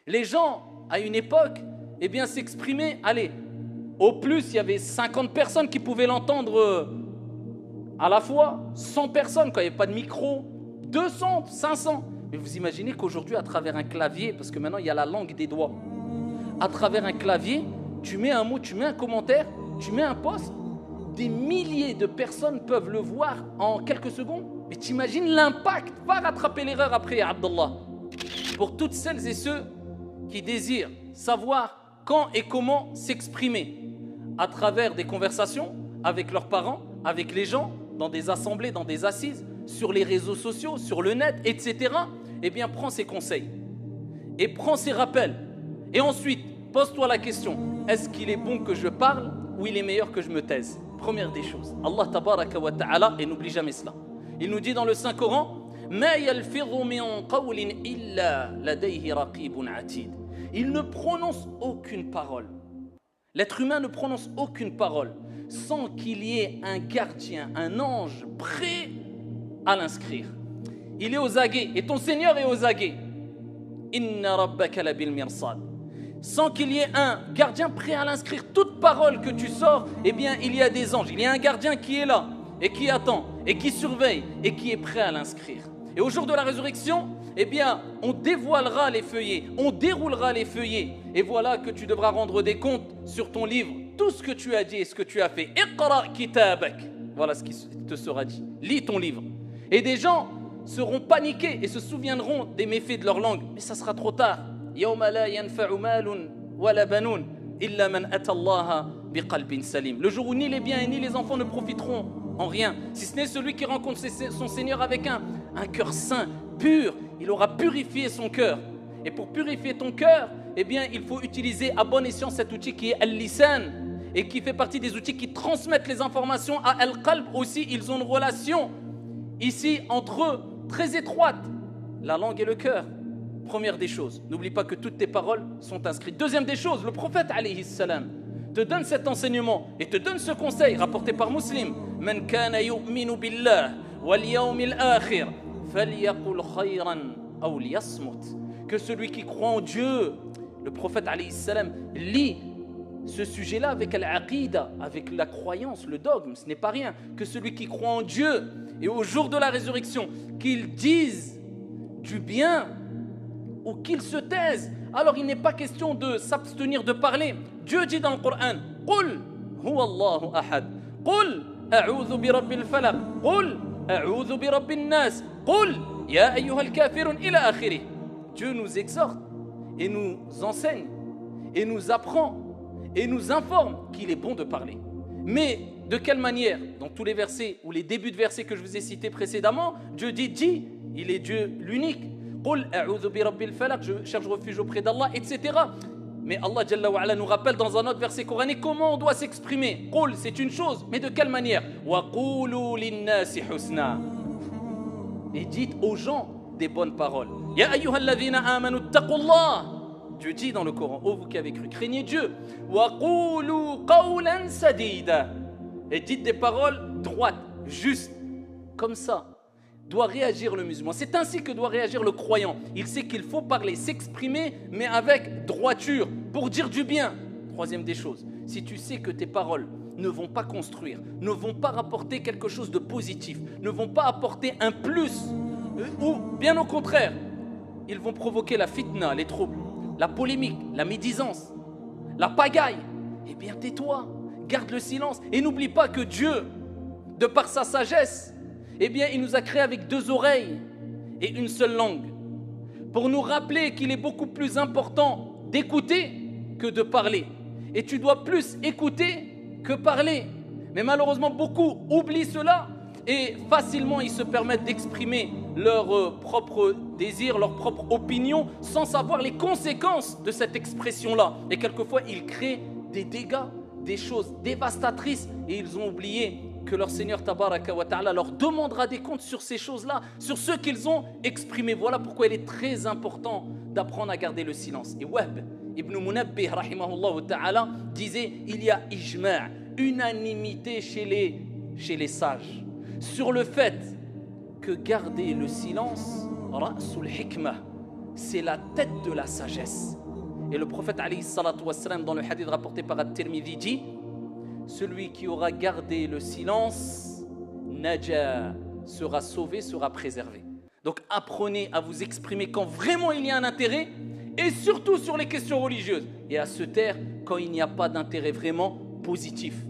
Les gens, à une époque, eh bien, s'exprimaient, allez, au plus, il y avait 50 personnes qui pouvaient l'entendre à la fois, 100 personnes, quand il n'y avait pas de micro, 200, 500. Mais vous imaginez qu'aujourd'hui, à travers un clavier, parce que maintenant, il y a la langue des doigts, à travers un clavier, tu mets un mot, tu mets un commentaire, tu mets un post, des milliers de personnes peuvent le voir en quelques secondes. Mais t'imagines l'impact. Va rattraper l'erreur après, Abdallah. Pour toutes celles et ceux qui désirent savoir quand et comment s'exprimer à travers des conversations avec leurs parents, avec les gens, dans des assemblées, dans des assises, sur les réseaux sociaux, sur le net, etc. Eh bien, prends ces conseils et prends ces rappels. Et ensuite, pose-toi la question, est-ce qu'il est bon que je parle ou il est meilleur que je me taise? Première des choses. Allah tabaraka wa ta'ala, et n'oublie jamais cela. Il nous dit dans le Saint-Coran, ما يلفظ من قول إلا لديه رقيب عتيد. Il ne prononce aucune parole. L'être humain ne prononce aucune parole sans qu'il y ait un gardien, un ange prêt à l'inscrire. Il est aux aguets et ton Seigneur est aux aguets. Inna rabbaka labil mirsad. Sans qu'il y ait un gardien prêt à l'inscrire, toute parole que tu sors, eh bien, il y a des anges. Il y a un gardien qui est là et qui attend et qui surveille et qui est prêt à l'inscrire. Et au jour de la résurrection, eh bien, on dévoilera les feuillets, on déroulera les feuillets. Et voilà que tu devras rendre des comptes sur ton livre, tout ce que tu as dit et ce que tu as fait. Iqra kitabak. Voilà ce qui te sera dit. Lis ton livre. Et des gens seront paniqués et se souviendront des méfaits de leur langue. Mais ça sera trop tard. Yawma la yanfa'u malun wala banun illa man ata Allah biqalbin salim. Le jour où ni les biens et ni les enfants ne profiteront en rien, si ce n'est celui qui rencontre son Seigneur avec un cœur saint, pur. Il aura purifié son cœur. Et pour purifier ton cœur, eh bien, il faut utiliser à bon escient cet outil qui est Al-Lisan et qui fait partie des outils qui transmettent les informations à Al-Qalb aussi. Ils ont une relation ici entre eux très étroite, la langue et le cœur. Première des choses, n'oublie pas que toutes tes paroles sont inscrites. Deuxième des choses, le prophète alayhi salam te donne cet enseignement et te donne ce conseil rapporté par Muslim. Man kana yu'minu billah wal yawmil akhir falyaqul khayran aw liyasmut. Que celui qui croit en Dieu, le prophète alayhi salam lit ce sujet-là avec al-aqida, avec la croyance, le dogme, ce n'est pas rien. Que celui qui croit en Dieu et au jour de la résurrection, qu'il dise du bien ou qu'il se taise. Alors il n'est pas question de s'abstenir de parler. Dieu dit dans le Coran, Qul huwa Allahu ahad, Qul a'udhu bi rabbil falaq, Qul a'udhu bi rabbin nas, Qul ya ayyuhal kafirun ila akhirih. Dieu nous exhorte et nous enseigne et nous apprend et nous informe qu'il est bon de parler. Mais de quelle manière? Dans tous les versets ou les débuts de versets que je vous ai cités précédemment, Dieu dit, il est Dieu l'unique. Qul a'udhu bi rabbil falaq, je cherche refuge auprès d'Allah, etc. Mais Allah Jalla wa Ala nous rappelle dans un autre verset coranique comment on doit s'exprimer. Qul, c'est une chose, mais de quelle manière? Wa qulu linnasi husna. Et dites aux gens des bonnes paroles. Ya ayyuhalladhina amanu taqullah. Dieu dit dans le Coran, ô vous qui avez cru, craignez Dieu. Wa qulu qawlan sadida. Et dites des paroles droites, justes, comme ça. Doit réagir le musulman. C'est ainsi que doit réagir le croyant. Il sait qu'il faut parler, s'exprimer, mais avec droiture, pour dire du bien. Troisième des choses, si tu sais que tes paroles ne vont pas construire, ne vont pas rapporter quelque chose de positif, ne vont pas apporter un plus, ou bien au contraire, ils vont provoquer la fitna, les troubles, la polémique, la médisance, la pagaille, eh bien tais-toi, garde le silence. Et n'oublie pas que Dieu, de par sa sagesse, eh bien, il nous a créés avec deux oreilles et une seule langue pour nous rappeler qu'il est beaucoup plus important d'écouter que de parler. Et tu dois plus écouter que parler. Mais malheureusement, beaucoup oublient cela et facilement ils se permettent d'exprimer leurs propres désirs, leurs propres opinions sans savoir les conséquences de cette expression-là. Et quelquefois, ils créent des dégâts, des choses dévastatrices et ils ont oublié que leur Seigneur Tabaraka wa Ta'ala leur demandera des comptes sur ces choses-là, sur ce qu'ils ont exprimé. Voilà pourquoi il est très important d'apprendre à garder le silence. Et Wahb ibn Munabbih rahimahullah ta'ala disait, il y a ijma', unanimité chez les sages sur le fait que garder le silence, ra'sul hikmah, c'est la tête de la sagesse. Et le prophète alayhi salatu wassalam, dans le hadith rapporté par At-Tirmidhi, dit: celui qui aura gardé le silence, naja, sera sauvé, sera préservé. Donc apprenez à vous exprimer quand vraiment il y a un intérêt, et surtout sur les questions religieuses, et à se taire quand il n'y a pas d'intérêt vraiment positif.